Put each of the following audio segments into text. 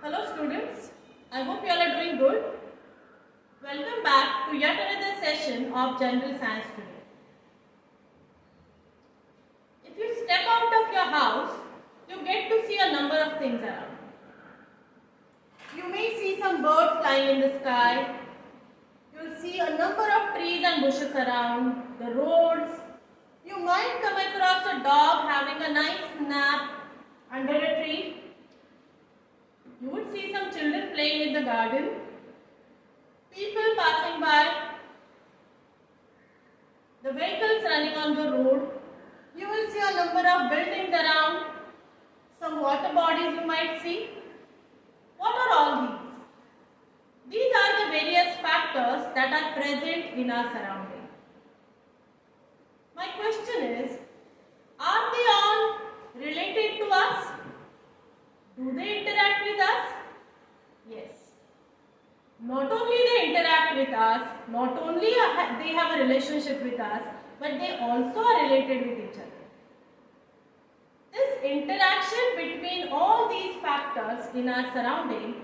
Hello students, I hope you all are doing good. Welcome back to yet another session of General Science today. If you step out of your house, you get to see a number of things around. You may see some birds flying in the sky. You'll see a number of trees and bushes around, the roads. You might come across a dog having a nice nap under a tree. You would see some children playing in the garden, people passing by, the vehicles running on the road. You will see a number of buildings around, some water bodies you might see. What are all these? These are the various factors that are present in our surrounding. My question is, are they all related to us? Do they interact with us? Yes. Not only they interact with us, not only they have a relationship with us, but they also are related with each other. This interaction between all these factors in our surrounding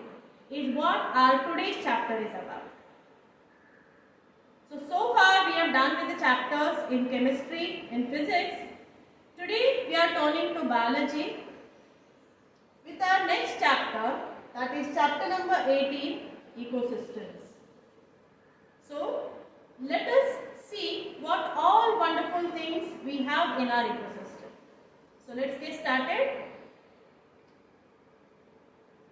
is what our today's chapter is about. So far we have done with the chapters in chemistry, in physics. Today we are turning to biology with our next chapter, that is chapter number 18, ecosystems. So let us see what all wonderful things we have in our ecosystem. So let's get started.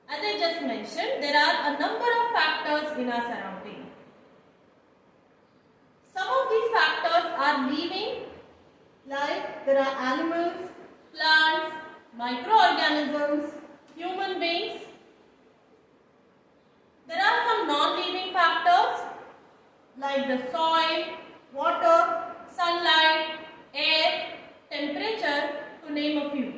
As I just mentioned, there are a number of factors in our surrounding. Some of these factors are living, like there are animals, plants, microorganisms, human beings. There are some non-living factors like the soil, water, sunlight, air, temperature, to name a few.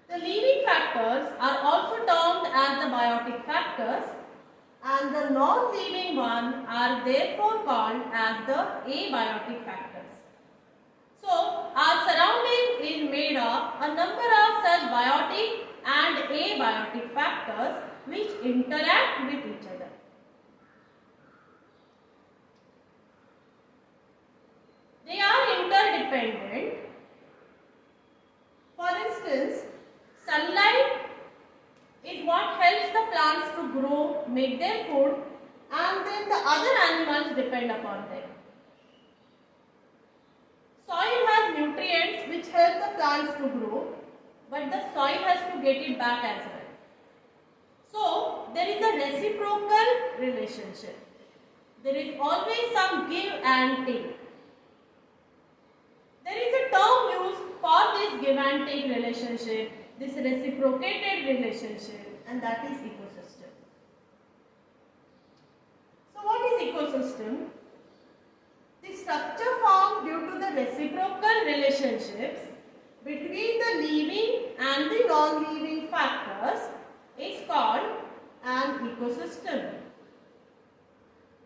The living factors are also termed as the biotic factors, and the non-living ones are therefore called as the abiotic factors. So, our surrounding is made of a number of such biotic and abiotic factors which interact with each other. They are interdependent. For instance, sunlight is what helps the plants to grow, make their food, and then the other animals depend upon them. Soil has nutrients which help the plants to grow, but the soil has to get it back as well. So, there is a reciprocal relationship. There is always some give and take. There is a term used for this give and take relationship, this reciprocated relationship, and that is ecosystem. So, what is ecosystem? The structure formed due to the reciprocal relationships between the living and the non-living factors is called an ecosystem.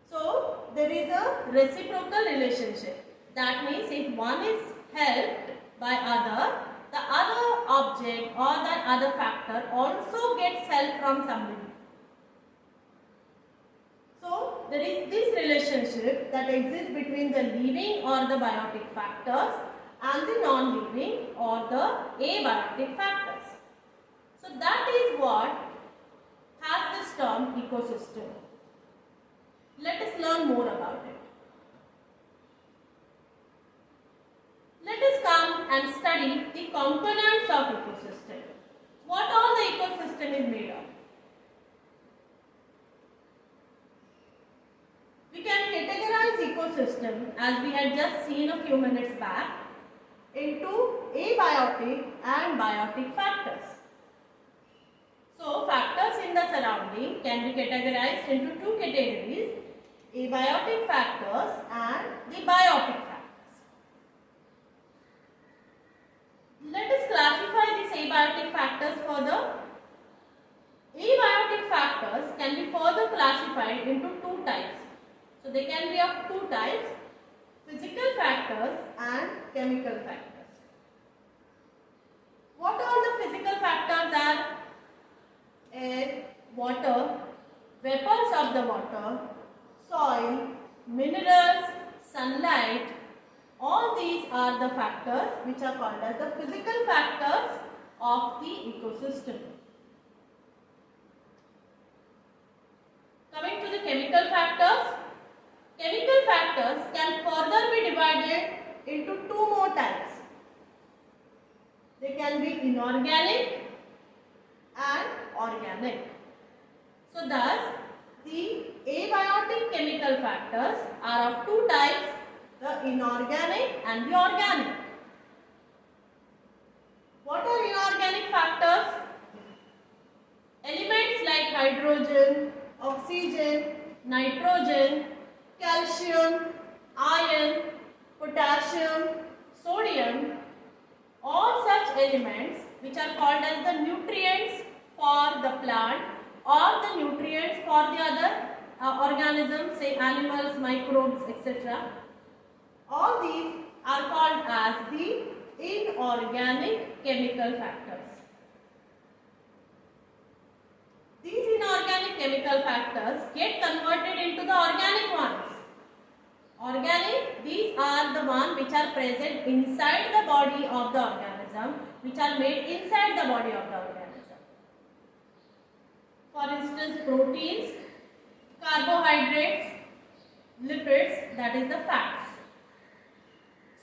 So, there is a reciprocal relationship. That means if one is helped by other, the other object or that other factor also gets help from somebody. So, there is this relationship that exists between the living or the biotic factors and the non-living or the abiotic factors. So, that is what has this term ecosystem. Let us learn more about it. Let us come and study the components of ecosystem. What all the ecosystem is made of. We can categorize ecosystem, as we had just seen a few minutes back, into abiotic and biotic factors. So, factors in the surrounding can be categorized into two categories, abiotic factors and the biotic factors. Let us classify these abiotic factors further. Abiotic factors can be further classified into two types. So, they can be of two types, physical factors and chemical factors. What all the physical factors are? molecules of the water, soil, minerals, sunlight, all these are the factors which are called as the physical factors of the ecosystem. Coming to the chemical factors. Chemical factors can further be divided into two more types. They can be inorganic and organic. So thus, the abiotic chemical factors are of two types, the inorganic and the organic. What are inorganic factors? Elements like hydrogen, oxygen, nitrogen, calcium, iron, potassium, sodium, all such elements which are called as the nutrients for the plant or the nutrients for the other organisms, say animals, microbes, etc. All these are called as the inorganic chemical factors. These inorganic chemical factors get converted into the organic ones. Organic, these are the ones which are present inside the body of the organism, which are made inside the body of the organism. For instance, proteins, carbohydrates, lipids, that is the fats.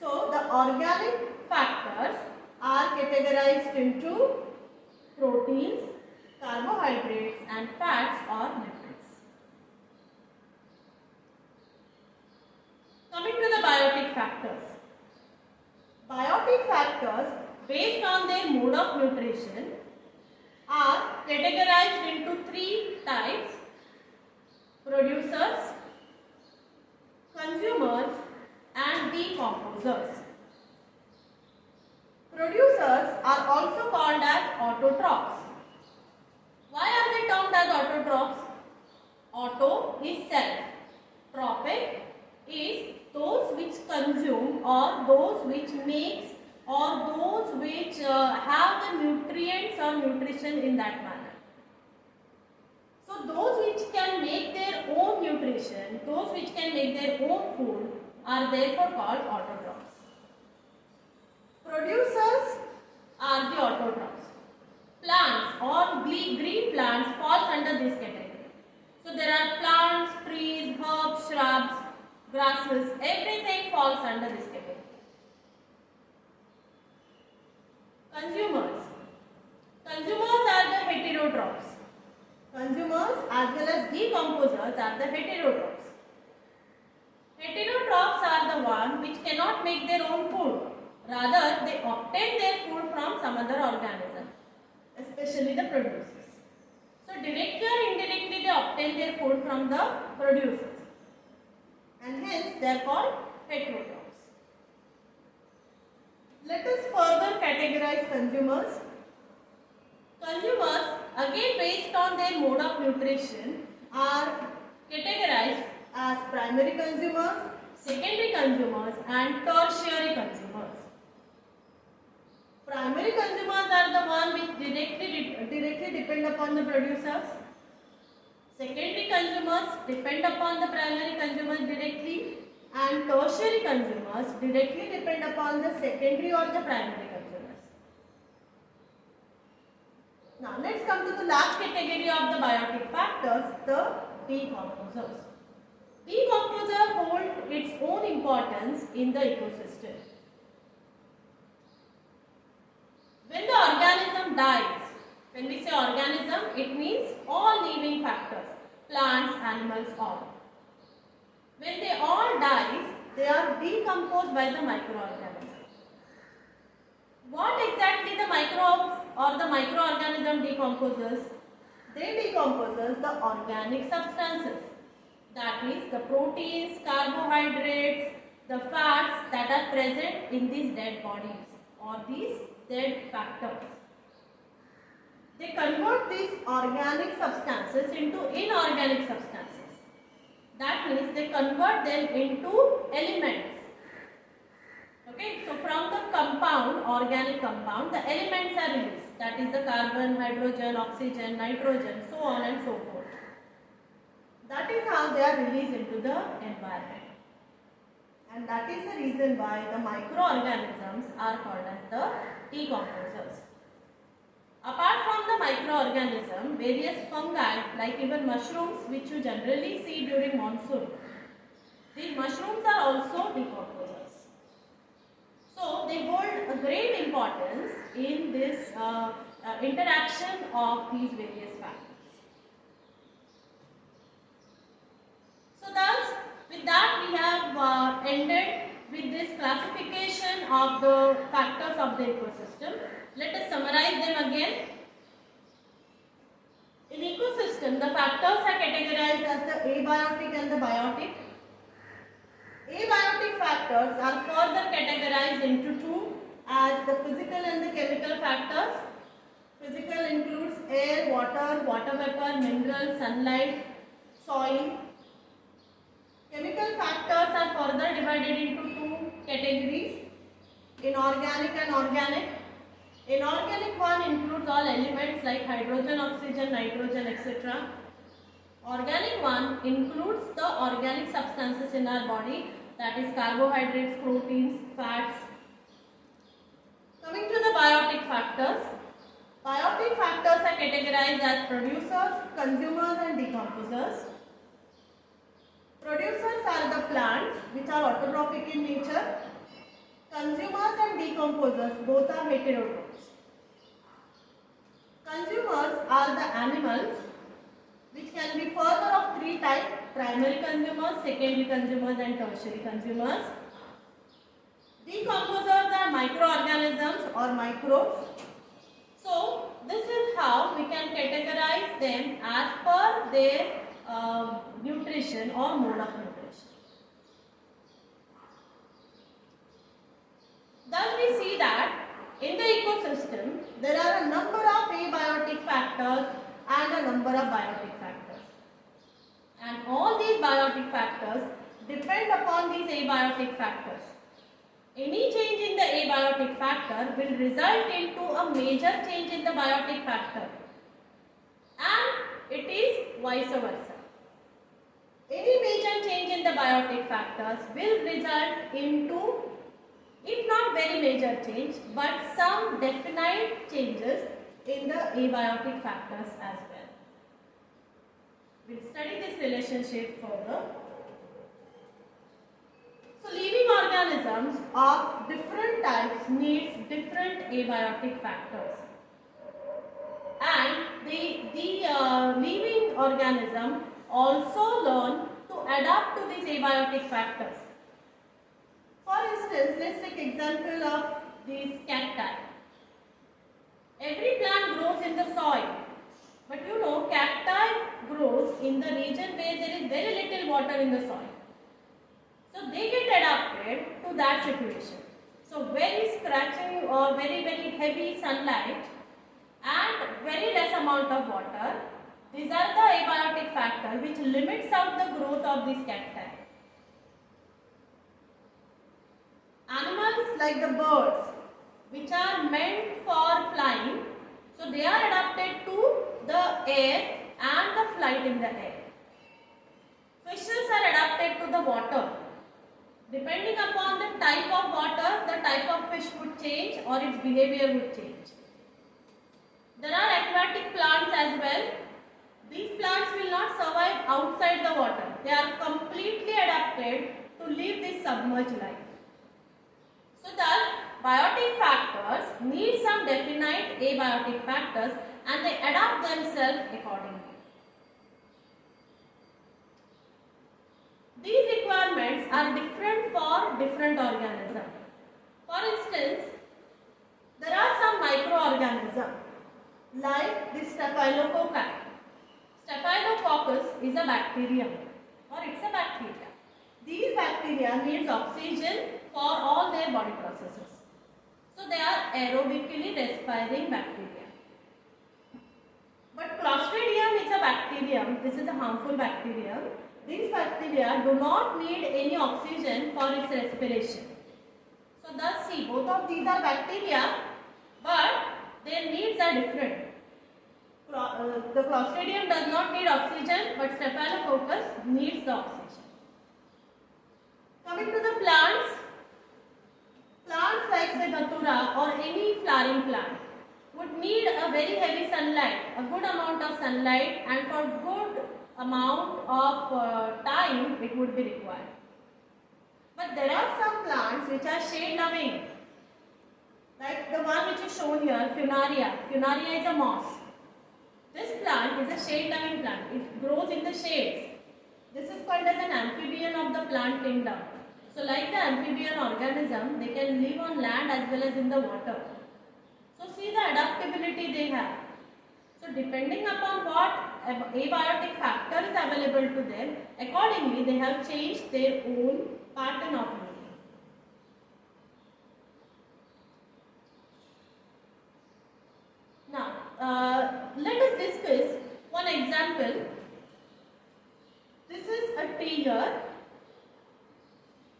So, the organic factors are categorized into proteins, carbohydrates and fats or lipids. Coming to the biotic factors. Biotic factors based on their mode of nutrition are categorized into three types: producers, consumers and decomposers. Producers are also called as autotrophs. Why are they termed as autotrophs? Auto is self. Trophic is those which consume or those which makes or those which have the nutrients or nutrition in that manner. So those which can make their own nutrition, those which can make their own food are therefore called autotrophs. Producers are the autotrophs. Plants or green plants falls under this category. So there are plants, trees, herbs, shrubs, grasses, everything falls under this category. Consumers. Consumers are the heterotrophs. Consumers as well as decomposers are the heterotrophs. Heterotrophs are the ones which cannot make their own food. Rather, they obtain their food from some other organism, especially the producers. So, directly or indirectly they obtain their food from the producers. And hence, they are called heterotrophs. Let us further categorize consumers. Consumers, again based on their mode of nutrition, are categorized as primary consumers, secondary consumers and tertiary consumers. Primary consumers are the ones which directly depend upon the producers. Secondary consumers depend upon the primary consumers directly, and tertiary consumers directly depend upon the secondary or the primary consumers. Now let's come to the last category of the biotic factors, the decomposers. Decomposer hold its own importance in the ecosystem. When the organism dies, when we say organism, it means all living factors, plants, animals, all. When they all die, they are decomposed by the microorganisms. What exactly the microbes or the microorganism decomposes? They decomposes the organic substances. That is the proteins, carbohydrates, the fats that are present in these dead bodies or these dead factors. They convert these organic substances into inorganic substances. That means they convert them into elements. Okay, so from the compound, organic compound, the elements are released. That is the carbon, hydrogen, oxygen, nitrogen, so on and so forth. That is how they are released into the environment. And that is the reason why the microorganisms are called as the decomposers. Apart from the microorganism, various fungi like even mushrooms, which you generally see during monsoon, these mushrooms are also decomposers. So they hold a great importance in this interaction of these various factors. So thus, with that we have ended with this classification of the factors of the ecosystem. Let us summarize them again. In ecosystem, the factors are categorized as the abiotic and the biotic. Abiotic factors are further categorized into two as the physical and the chemical factors. Physical includes air, water, water vapor, minerals, sunlight, soil. Chemical factors are further divided into two categories, inorganic and organic. Inorganic one includes all elements like hydrogen, oxygen, nitrogen, etc. Organic one includes the organic substances in our body, that is carbohydrates, proteins, fats. Coming to the biotic factors. Biotic factors are categorized as producers, consumers and decomposers. Producers are the plants which are autotrophic in nature. Consumers and decomposers both are heterotrophs. Consumers are the animals which can be further of three types: primary consumers, secondary consumers and tertiary consumers. Decomposers are microorganisms or microbes. So this is how we can categorize them as per their nutrition or mode of nutrition. Thus we see that in the ecosystem there are a number of abiotic factors and a number of biotic factors. And all these biotic factors depend upon these abiotic factors. Any change in the abiotic factor will result into a major change in the biotic factor, and it is vice versa. Any major change in the biotic factors will result into, if not very major change, but some definite changes in the abiotic factors as well. We'll study this relationship further. So living organisms of different types needs different abiotic factors, and the living organism also learn to adapt to these abiotic factors. For instance, let's take example of these cacti. Every plant grows in the soil, but you know cacti grows in the region where there is very little water in the soil. So they get adapted to that situation. So very scratching or very heavy sunlight and very less amount of water, these are the abiotic factors which limits out the growth of these cacti. Animals like the birds, which are meant for flying, so they are adapted to the air and the flight in the air. Fishes are adapted to the water. Depending upon the type of water, the type of fish would change or its behavior would change. There are aquatic plants as well. These plants will not survive outside the water. They are completely adapted to live this submerged life. So thus, biotic factors need some definite abiotic factors and they adapt themselves accordingly. These requirements are different for different organisms. For instance, there are some microorganisms like the staphylococci. Staphylococcus is a bacterium or it's a bacteria. These bacteria needs oxygen for all their body processes. So they are aerobically respiring bacteria. But Clostridium is a bacterium. This is a harmful bacterium. These bacteria do not need any oxygen for its respiration. So thus see, both of these are bacteria, but their needs are different. The Clostridium does not need oxygen, but Staphylococcus needs the oxygen. Coming to the plants like say Datura or any flowering plant would need a very heavy sunlight, a good amount of sunlight, and for good amount of time it would be required. But there are some plants which are shade loving, like the one which is shown here, Funaria. Funaria is a moss. This plant is a shade loving plant. It grows in the shades. This is called as an amphibian of the plant kingdom. So like the amphibian organism, they can live on land as well as in the water. So see the adaptability they have. So depending upon what abiotic factor is available to them, accordingly they have changed their own pattern of living. Now, let us discuss one example. This is a tree here.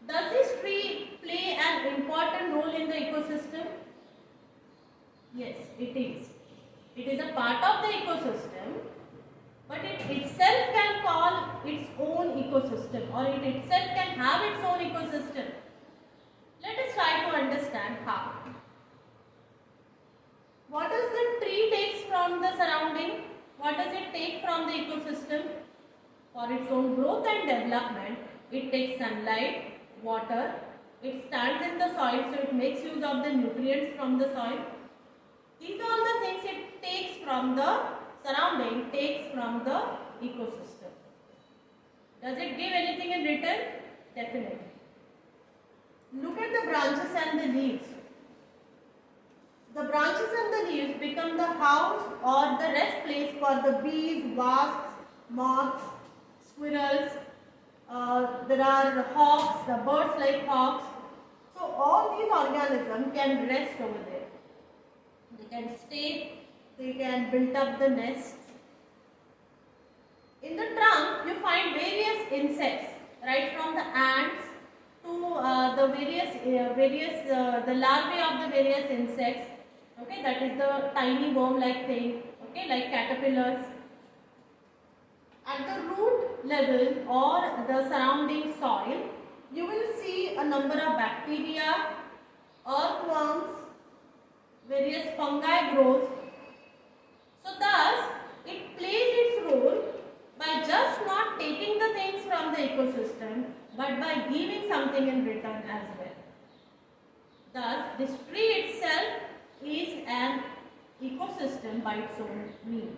Does this tree play an important role in the ecosystem? Yes, it is. It is a part of the ecosystem, but it itself can call its own ecosystem, or it itself can have its own ecosystem. Let us try to understand how. What does the tree take from the surrounding? What does it take from the ecosystem? For its own growth and development, it takes sunlight, water, it stands in the soil, so it makes use of the nutrients from the soil. These are all the things it takes from the surrounding, takes from the ecosystem. Does it give anything in return? Definitely. Look at the branches and the leaves. The branches and the leaves become the house or the rest place for the bees, wasps, moths, squirrels. There are hawks, the birds like hawks. So all these organisms can rest over there. They can stay, they can build up the nests. In the trunk, you find various insects, right from the ants to the larvae of the various insects. Okay, that is the tiny worm-like thing. Okay, like caterpillars. At the root level or the surrounding soil, you will see a number of bacteria, earthworms, various fungi grows. So thus, it plays its role by just not taking the things from the ecosystem, but by giving something in return as well. Thus, this tree itself is an ecosystem by its own means.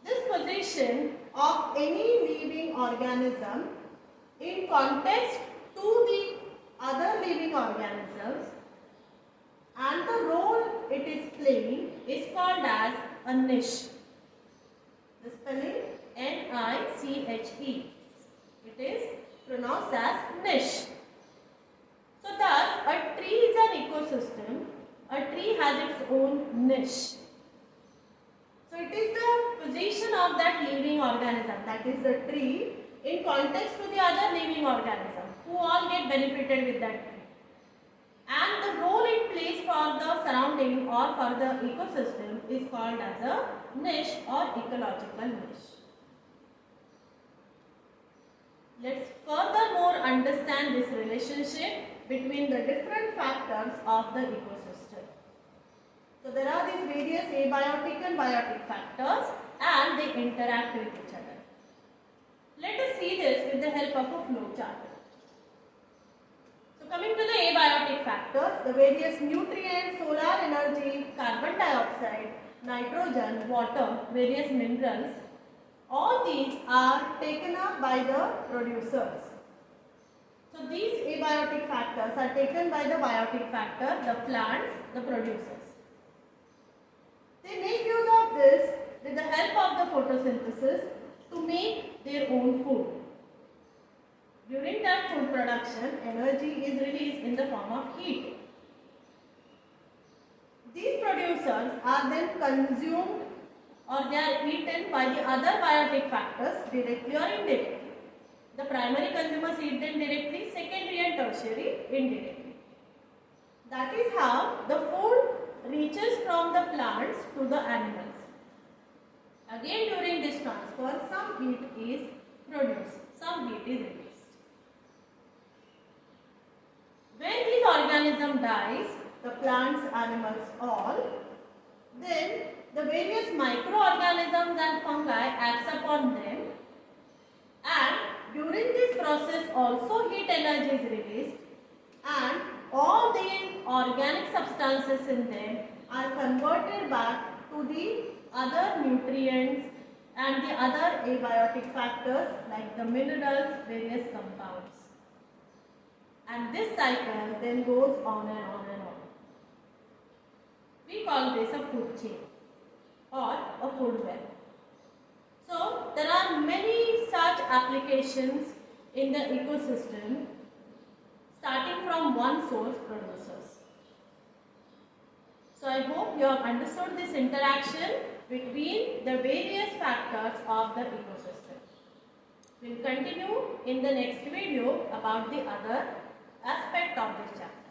This position of any living organism in context to the other living organisms and the role it is playing is called as a niche. The spelling N-I-C-H-E. It is pronounced as niche. So thus, a tree is an ecosystem. A tree has its own niche. So it is the position of that living organism, that is the tree, in context to the other living organism, who all get benefited with that tree. And the role it plays for the surrounding or for the ecosystem is called as a niche or ecological niche. Let's furthermore understand this relationship between the different factors of the ecosystem. So there are these various abiotic and biotic factors and they interact with each other. Let us see this with the help of a flow chart. So coming to the abiotic factors, the various nutrients, solar energy, carbon dioxide, nitrogen, water, various minerals, all these are taken up by the producers. So these abiotic factors are taken by the biotic factor, the plants, the producers. They make use of this with the help of the photosynthesis to make their own food. During that food production, energy is released in the form of heat. These producers are then consumed or they are eaten by the other biotic factors directly or indirectly. The primary consumers eat them directly, secondary and tertiary indirectly. That is how the food reaches from the plants to the animals. Again, during this transfer, some heat is produced, some heat is released. When these organisms dies, the plants, animals, all, then the various microorganisms and fungi acts upon them, and during this process also heat energy is released, and all the organic substances in them are converted back to the other nutrients and the other abiotic factors like the minerals, various compounds. And this cycle then goes on and on and on. We call this a food chain or a food web. So there are many such applications in the ecosystem starting from one source producers. So I hope you have understood this interaction between the various factors of the ecosystem. We will continue in the next video about the other aspect of this chapter.